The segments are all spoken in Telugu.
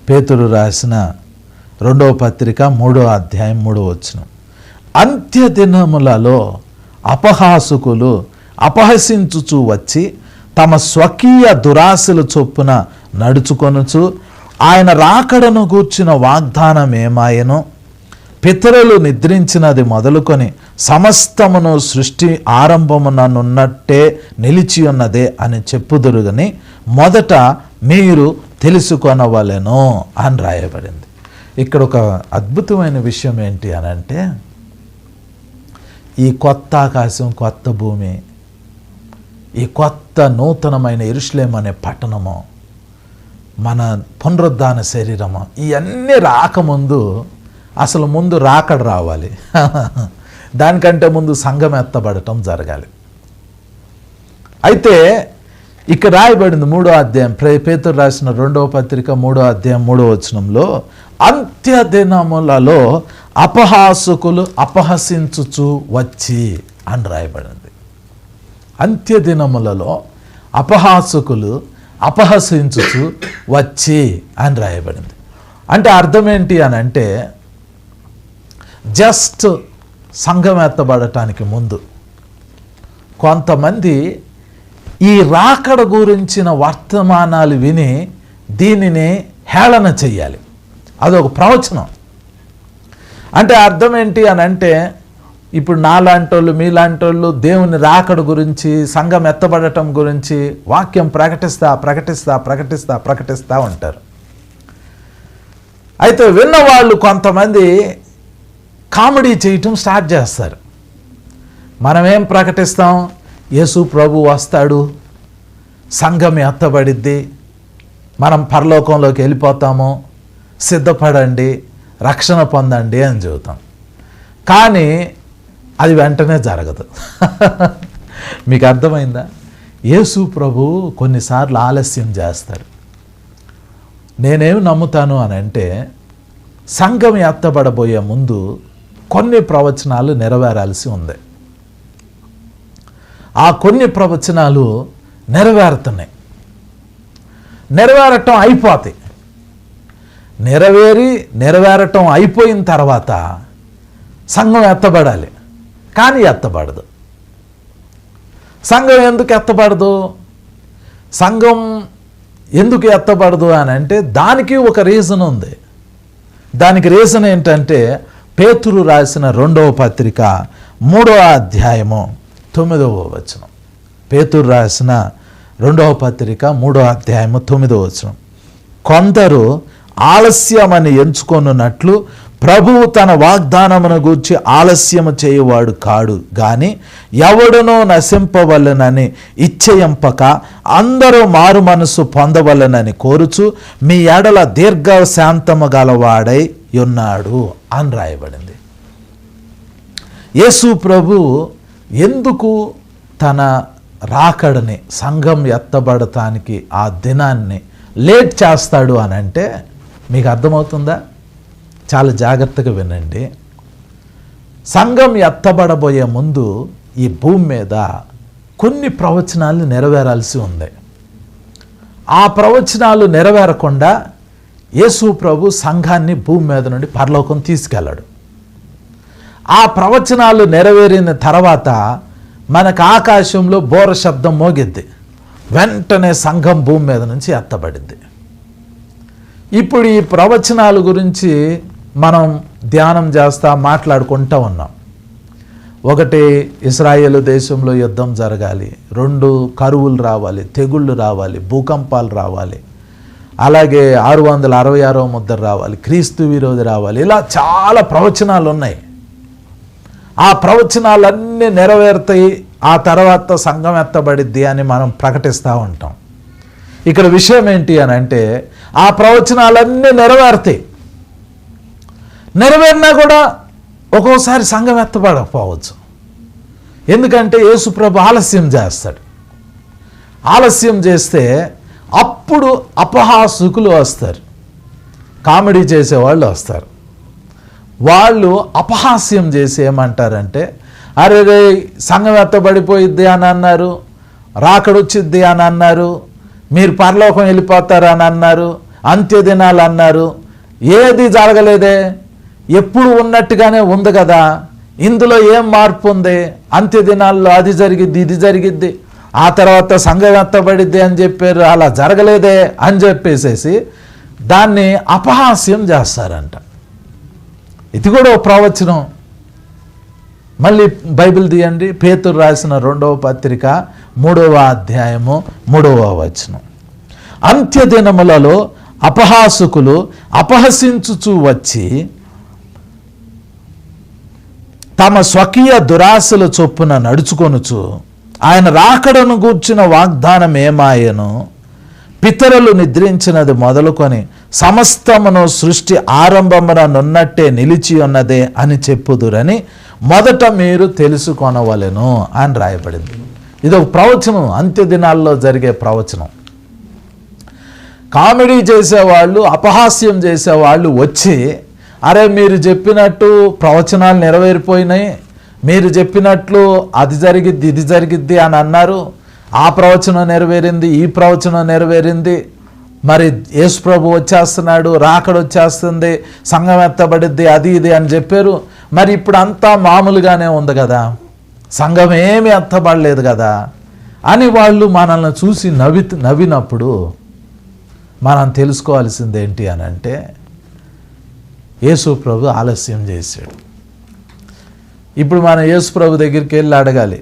పేతురు రాసిన 2వ పత్రిక 3వ అధ్యాయం 3వ వచనం. అంత్య దినములలో అపహాసుకులు అపహసించుచూ వచ్చి తమ స్వకీయ దురాశల చొప్పున నడుచుకొనుచు ఆయన రాకడను గూర్చిన వాగ్దానం ఏమాయనో, పితరులు నిద్రించినది మొదలుకొని సమస్తమును సృష్టి ఆరంభముననున్నట్టే నిలిచి ఉన్నదే అని చెప్పుదురుగని మొదట మీరు తెలుసుకొనవలెను అని రాయబడింది. ఇక్కడ ఒక అద్భుతమైన విషయం ఏంటి అని అంటే, ఈ కొత్త ఆకాశం, కొత్త భూమి, ఈ కొత్త నూతనమైన యెరూషలేము అనే పట్టణము, మన పునరుద్ధాన శరీరము, ఇవన్నీ రాకముందు అసలు ముందు రాకడ రావాలి. దానికంటే ముందు సంఘం ఎత్తబడటం జరగాలి. అయితే ఇక్కడ రాయబడింది 3వ అధ్యాయం, పేతురు రాసిన 2వ పత్రిక 3వ అధ్యాయం 3వ వచనంలో, అంత్య దినములలో అపహాసుకులు అపహసించుచు వచ్చి అని రాయబడింది. అంత్య దినములలో అపహాసుకులు అపహసించుచు వచ్చి అని రాయబడింది. అంటే అర్థం ఏంటి అని అంటే, జస్ట్ సంఘం ఎత్తబడటానికి ముందు కొంతమంది ఈ రాకడ గురించిన వర్తమానాలు విని దీనిని హేళన చెయ్యాలి. అదొక ప్రవచనం. అంటే అర్థం ఏంటి అని అంటే, ఇప్పుడు నాలాంటోళ్ళు మీలాంటోళ్ళు దేవుని రాకడ గురించి, సంఘం ఎత్తబడటం గురించి వాక్యం ప్రకటిస్తా ఉంటారు. అయితే విన్నవాళ్ళు కొంతమంది కామెడీ చేయటం స్టార్ట్ చేస్తారు. మనమేం ప్రకటిస్తాం? యేసు ప్రభు వస్తాడు, సంఘం ఎత్తబడిద్ది, మనం పరలోకంలోకి వెళ్ళిపోతాము, సిద్ధపడండి, రక్షణ పొందండి అని చెబుతాం. కానీ అది వెంటనే జరగదు. మీకు అర్థమైందా? యేసు ప్రభు కొన్నిసార్లు ఆలస్యం చేస్తాడు. నేనేమి నమ్ముతాను అని అంటే, సంఘం ఎత్తబడబోయే ముందు కొన్ని ప్రవచనాలు నెరవేరాల్సి ఉంది. ఆ కొన్ని ప్రవచనాలు నెరవేరుతున్నాయి, నెరవేరటం అయిపోతాయి. నెరవేరటం అయిపోయిన తర్వాత సంఘం ఎత్తబడాలి, కానీ ఎత్తబడదు. సంఘం ఎందుకు ఎత్తబడదు? సంఘం ఎందుకు ఎత్తబడదు అని అంటే, దానికి ఒక రీజన్ ఉంది. దానికి రీజన్ ఏంటంటే, పేతురు రాసిన 2వ పత్రిక 3వ అధ్యాయము 9వ వచనం. పేతురు రాసిన 2వ పత్రిక 3వ అధ్యాయము 9వ వచనం. కొందరు ఆలస్యమని ఎంచుకొనున్నట్లు ప్రభువు తన వాగ్దానమును గూర్చి ఆలస్యము చేయువాడు కాడు గాని ఎవడునో నశింపవలెనని ఇచ్చయింపక అందరూ మారు మనసు పొందవలెనని కోరుచు మీ ఎడల దీర్ఘశాంతము గలవాడై ఉన్నాడు అని రాయబడింది. యేసు ప్రభు ఎందుకు తన రాకడని, సంఘం ఎత్తబడటానికి ఆ దినాన్ని లేట్ చేస్తాడు అని అంటే, మీకు అర్థమవుతుందా? చాలా జాగ్రత్తగా వినండి. సంఘం ఎత్తబడబోయే ముందు ఈ భూమి మీద కొన్ని ప్రవచనాలు నెరవేరాల్సి ఉంది. ఆ ప్రవచనాలు నెరవేరకుండా యేసు ప్రభు సంఘాన్ని భూమి మీద నుండి పరలోకం తీసుకెళ్ళాడు. ఆ ప్రవచనాలు నెరవేరిన తర్వాత మనకు ఆకాశంలో బోర శబ్దం మోగిద్ది, వెంటనే సంఘం భూమి మీద నుంచి ఎత్తబడింది. ఇప్పుడు ఈ ప్రవచనాల గురించి మనం ధ్యానం చేస్తా మాట్లాడుకుంటూ ఉన్నాం. ఒకటి, ఇశ్రాయేలు దేశంలో యుద్ధం జరగాలి. 2, కరువులు రావాలి, తెగుళ్ళు రావాలి, భూకంపాలు రావాలి, అలాగే 666వ ముద్ర రావాలి, క్రీస్తు విరోధి రావాలి. ఇలా చాలా ప్రవచనాలు ఉన్నాయి. ఆ ప్రవచనాలన్నీ నెరవేరుతాయి, ఆ తర్వాత సంఘం ఎత్తబడిద్ది అని మనం ప్రకటిస్తూ ఉంటాం. ఇక్కడ విషయం ఏంటి అని అంటే, ఆ ప్రవచనాలన్నీ నెరవేరుతాయి. నెరవేరినా కూడా ఒక్కోసారి సంఘం ఎత్తబడకపోవచ్చు. ఎందుకంటే యేసుప్రభు ఆలస్యం చేస్తాడు. ఆలస్యం చేస్తే అప్పుడు అపహాసుకులు వస్తారు, కామెడీ చేసేవాళ్ళు వస్తారు. వాళ్ళు అపహాస్యం చేసి ఏమంటారంటే, అరే రే సంఘం ఎత్తబడిపోయిద్ది అని అన్నారు, రాకడొచ్చిద్ది అని అన్నారు, మీరు పరలోకం వెళ్ళిపోతారు అని అన్నారు, అంత్య దినాలు అన్నారు, ఏది జరగలేదే, ఎప్పుడు ఉన్నట్టుగానే ఉంది కదా, ఇందులో ఏం మార్పు ఉంది? అంత్య దినాల్లో అది జరిగిద్ది, ఇది జరిగిద్ది, ఆ తర్వాత సంఘం ఎత్తబడిద్ది అని చెప్పారు, అలా జరగలేదే అని చెప్పేసేసి దాన్ని అపహాస్యం చేస్తారంట. ఇది కూడా ఒక ప్రవచనం. మళ్ళీ బైబిల్ తీయండి, పేతురు రాసిన 2వ పత్రిక 3వ అధ్యాయము 3వ వచనం. అంత్య దినములలో అపహాసకులు అపహసించుచూ వచ్చి తమ స్వకీయ దురాశల చొప్పున నడుచుకొనుచు ఆయన రాకడను గూర్చిన వాగ్దానం ఏమాయను, పితరులు నిద్రించినది మొదలుకొని సమస్తమును సృష్టి ఆరంభమున నున్నట్టే నిలిచి ఉన్నదే అని చెప్పుదురని మొదట మీరు తెలుసుకొనవలెను అని రాయబడింది. ఇది ఒక ప్రవచనం, అంత్య దినాల్లో జరిగే ప్రవచనం. కామెడీ చేసేవాళ్ళు, అపహాస్యం చేసేవాళ్ళు వచ్చి, అరే మీరు చెప్పినట్టు ప్రవచనాలు నెరవేరిపోయినాయి, మీరు చెప్పినట్లు అది జరిగిద్ది, ఇది జరిగిద్ది అని అన్నారు, ఆ ప్రవచనం నెరవేరింది, ఈ ప్రవచనం నెరవేరింది, మరి యేసు ప్రభు వచ్చేస్తున్నాడు, రాకడ వచ్చేస్తుంది, సంఘం ఎత్తబడిద్ది, అది ఇది అని చెప్పారు. మరి ఇప్పుడు అంతా మామూలుగానే ఉంది కదా, సంఘం ఏమీ ఎత్తబడలేదు కదా అని వాళ్ళు మనల్ని చూసి నవ్వినప్పుడు మనం తెలుసుకోవాల్సింది ఏంటి అని అంటే, యేసు ప్రభు ఆలస్యం చేశాడు. ఇప్పుడు మనం యేసు ప్రభు దగ్గరికి వెళ్ళి అడగాలి,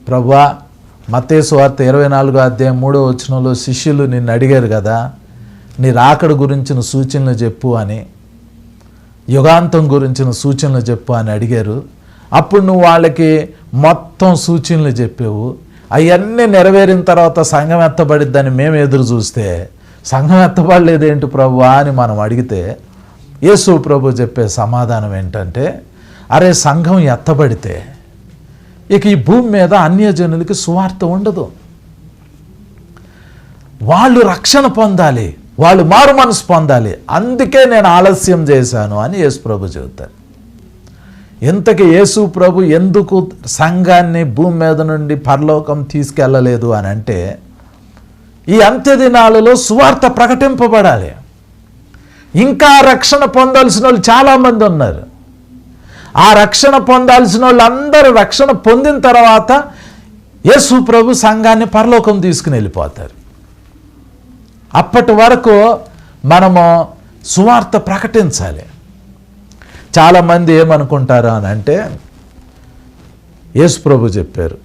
ప్రభువా మత్తయి సువార్త 24వ అధ్యాయం 3వ వచనంలో శిష్యులు నిన్ను అడిగారు కదా, నీ రాకడ గురించిన సూచనలు చెప్పు అని, యుగాంతం గురించిన సూచనలు చెప్పు అని అడిగారు. అప్పుడు నువ్వు వాళ్ళకి మొత్తం సూచనలు చెప్పావు. అవన్నీ నెరవేరిన తర్వాత సంఘం ఎత్తబడిద్దని మేము ఎదురు చూస్తే సంఘం ఎత్తబడలేదేంటి ప్రభువా అని మనం అడిగితే యేసు ప్రభు చెప్పే సమాధానం ఏంటంటే, అరే సంఘం ఎత్తబడితే ఇక ఈ భూమి మీద అన్యజనులకి సువార్త ఉండదు, వాళ్ళు రక్షణ పొందాలి, వాళ్ళు మారు మనసు పొందాలి, అందుకే నేను ఆలస్యం చేశాను అని యేసు ప్రభు చెబుతారు. ఇంతకీ యేసు ప్రభు ఎందుకు సంఘాన్ని భూమి మీద నుండి పరలోకం తీసుకెళ్ళలేదు అని అంటే, ఈ అంత్య దినాలలో సువార్త ప్రకటింపబడాలి. ఇంకా రక్షణ పొందాల్సిన వాళ్ళు చాలామంది ఉన్నారు. ఆ రక్షణ పొందాల్సిన వాళ్ళందరూ రక్షణ పొందిన తర్వాత యేసు ప్రభు సంఘాన్ని పరలోకం తీసుకుని వెళ్ళిపోతారు. అప్పటి వరకు మనము సువార్త ప్రకటించాలి. చాలామంది ఏమనుకుంటారు అని అంటే, యేసు ప్రభు చెప్పారు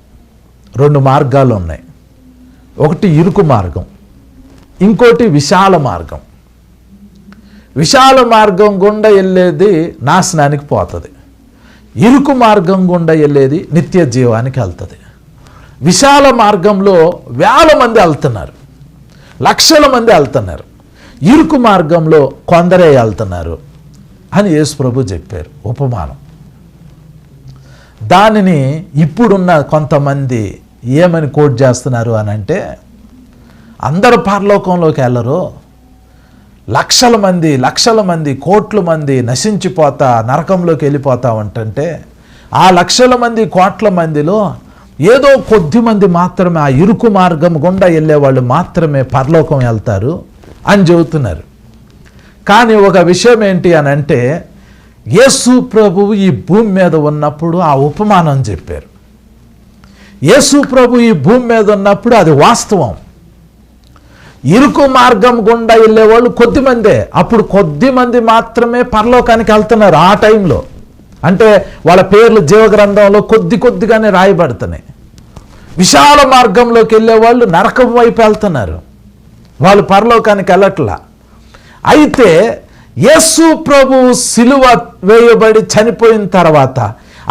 2 మార్గాలు ఉన్నాయి, ఒకటి ఇరుకు మార్గం, ఇంకోటి విశాల మార్గం. విశాల మార్గం గుండా వెళ్ళేది నాశనానికి పోతుంది, ఇరుకు మార్గం గుండా వెళ్ళేది నిత్య జీవానికి వెళ్తుంది. విశాల మార్గంలో వేల మంది వెళ్తున్నారు, లక్షల మంది వెళ్తున్నారు, ఇరుకు మార్గంలో కొందరే వెళ్తున్నారు అని యేసు ప్రభు చెప్పారు ఉపమానం. దానిని ఇప్పుడున్న కొంతమంది ఏమని కోట్ చేస్తున్నారు అని అంటే, అందరూ పరలోకంలోకి వెళ్ళరు, లక్షల మంది కోట్ల మంది నశించిపోతా నరకంలోకి వెళ్ళిపోతా ఉంటుంటే, ఆ లక్షల మంది కోట్ల మందిలో ఏదో కొద్ది మంది మాత్రమే ఆ ఇరుకు మార్గం గుండా వెళ్ళేవాళ్ళు మాత్రమే పరలోకం వెళ్తారు అని చెబుతున్నారు. కానీ ఒక విషయం ఏంటి అని అంటే, యేసు ప్రభువు ఈ భూమి మీద ఉన్నప్పుడు ఆ ఉపమానం చెప్పారు. యేసు ప్రభు ఈ భూమి మీద ఉన్నప్పుడు అది వాస్తవం. ఇరుకు మార్గం గుండా వెళ్ళేవాళ్ళు కొద్దిమందే, అప్పుడు కొద్దిమంది మాత్రమే పరలోకానికి వెళ్తున్నారు. ఆ టైంలో అంటే వాళ్ళ పేర్లు జీవగ్రంథంలో కొద్దిగానే రాయబడుతున్నాయి. విశాల మార్గంలోకి వెళ్ళేవాళ్ళు నరకం వైపు వెళ్తున్నారు, వాళ్ళు పరలోకానికి వెళ్ళట్లా. అయితే యేసు ప్రభు సిలువ వేయబడి చనిపోయిన తర్వాత,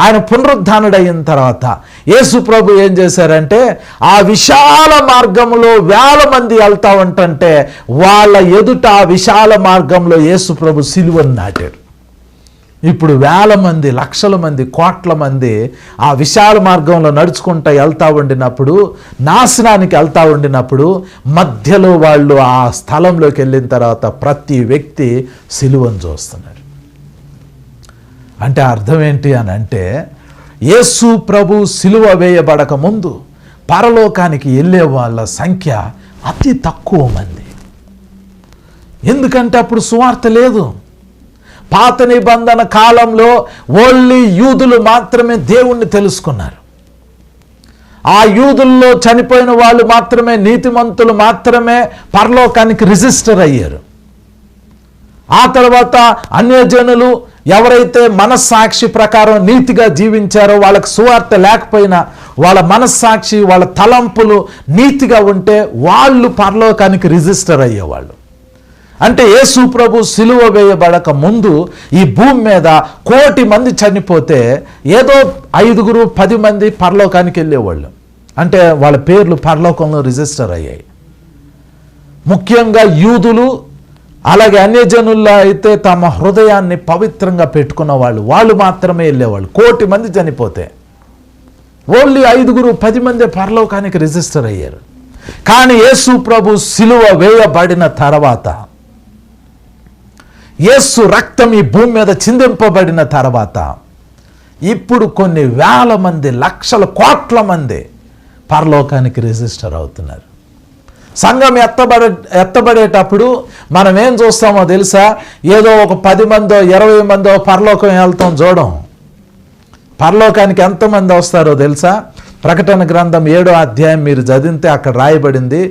ఆయన పునరుద్ధానుడైన తర్వాత యేసు ప్రభు ఏం చేశారంటే, ఆ విశాల మార్గంలో వేల మంది వెళ్తా ఉంటుంటే వాళ్ళ ఎదుట ఆ విశాల మార్గంలో యేసు ప్రభు సిలువను నాటాడు. ఇప్పుడు వేల మంది, లక్షల మంది, కోట్ల మంది ఆ విశాల మార్గంలో నడుచుకుంటూ వెళ్తూ ఉండినప్పుడు, నాశనానికి వెళ్తూ ఉండినప్పుడు, మధ్యలో వాళ్ళు ఆ స్థలంలోకి వెళ్ళిన తర్వాత ప్రతి వ్యక్తి సిలువను చూస్తున్నారు. అంటే అర్థం ఏంటి అని అంటే, యేసు ప్రభు సిలువ వేయబడక ముందు పరలోకానికి వెళ్ళే వాళ్ళ సంఖ్య అతి తక్కువ మంది. ఎందుకంటే అప్పుడు సువార్త లేదు. పాత నిబంధన కాలంలో ఓన్లీ యూదులు మాత్రమే దేవుణ్ణి తెలుసుకున్నారు. ఆ యూదుల్లో చనిపోయిన వాళ్ళు మాత్రమే, నీతిమంతులు మాత్రమే పరలోకానికి రిజిస్టర్ అయ్యారు. ఆ తర్వాత అన్యజనులు ఎవరైతే మనస్సాక్షి ప్రకారం నీతిగా జీవించారో, వాళ్ళకి సువార్త లేకపోయినా వాళ్ళ మనస్సాక్షి, వాళ్ళ తలంపులు నీతిగా ఉంటే వాళ్ళు పరలోకానికి రిజిస్టర్ అయ్యేవాళ్ళు. అంటే యేసు ప్రభు సిలువ వేయబడక ముందు ఈ భూమి మీద 1,000,000 మంది చనిపోతే ఏదో 5-10 మంది పరలోకానికి వెళ్ళేవాళ్ళు. అంటే వాళ్ళ పేర్లు పరలోకంలో రిజిస్టర్ అయ్యాయి. ముఖ్యంగా యూదులు, అలాగే అన్యజనుల్లో అయితే తమ హృదయాన్ని పవిత్రంగా పెట్టుకున్న వాళ్ళు మాత్రమే వెళ్ళేవాళ్ళు. 1,000,000 మంది చనిపోతే ఓన్లీ 5-10 మంది పరలోకానికి రిజిస్టర్ అయ్యారు. కానీ యేసు ప్రభు సిలువ వేయబడిన తర్వాత, యేసు రక్తం ఈ భూమి మీద చిందింపబడిన తర్వాత ఇప్పుడు కొన్ని వేల మంది, లక్షల, కోట్ల మంది పరలోకానికి రిజిస్టర్ అవుతున్నారు. సంఘం ఎత్తబడేటప్పుడు మనం ఏం చూస్తామో తెలుసా? ఏదో ఒక 10 మందో 20 మందో పరలోకం వెళ్తాం చూడం. పరలోకానికి ఎంతమంది వస్తారో తెలుసా? ప్రకటన గ్రంథం 7వ అధ్యాయం మీరు చదివితే అక్కడ రాయబడింది,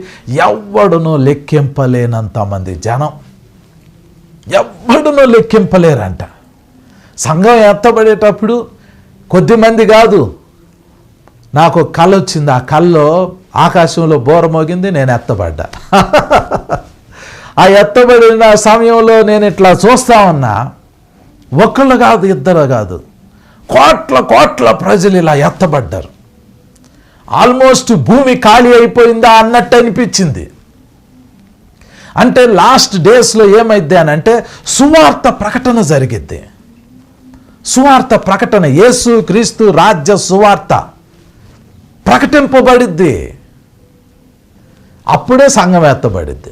ఎవ్వడునూ లెక్కింపలేనంత మంది జనం. ఎవ్వడునూ లెక్కింపలేరంట. సంఘం ఎత్తబడేటప్పుడు కొద్దిమంది కాదు. నాకు కళ వచ్చింది, ఆ కళ్ళలో ఆకాశంలో బోర మోగింది, నేను ఎత్తబడ్డా. ఆ ఎత్తబడిన సమయంలో నేను ఇట్లా చూస్తా ఉన్నా, ఒకళ్ళు కాదు, ఇద్దరు కాదు, కోట్ల ప్రజలు ఇలా ఎత్తబడ్డారు. ఆల్మోస్ట్ భూమి ఖాళీ అయిపోయిందా అన్నట్టు అనిపించింది. అంటే లాస్ట్ డేస్లో ఏమైద్ది అని అంటే సువార్త ప్రకటన జరిగిద్ది. సువార్త ప్రకటన, యేసు క్రీస్తు రాజ్య సువార్త ప్రకటింపబడిద్ది. అప్పుడే సంఘం ఎత్తబడిద్ది.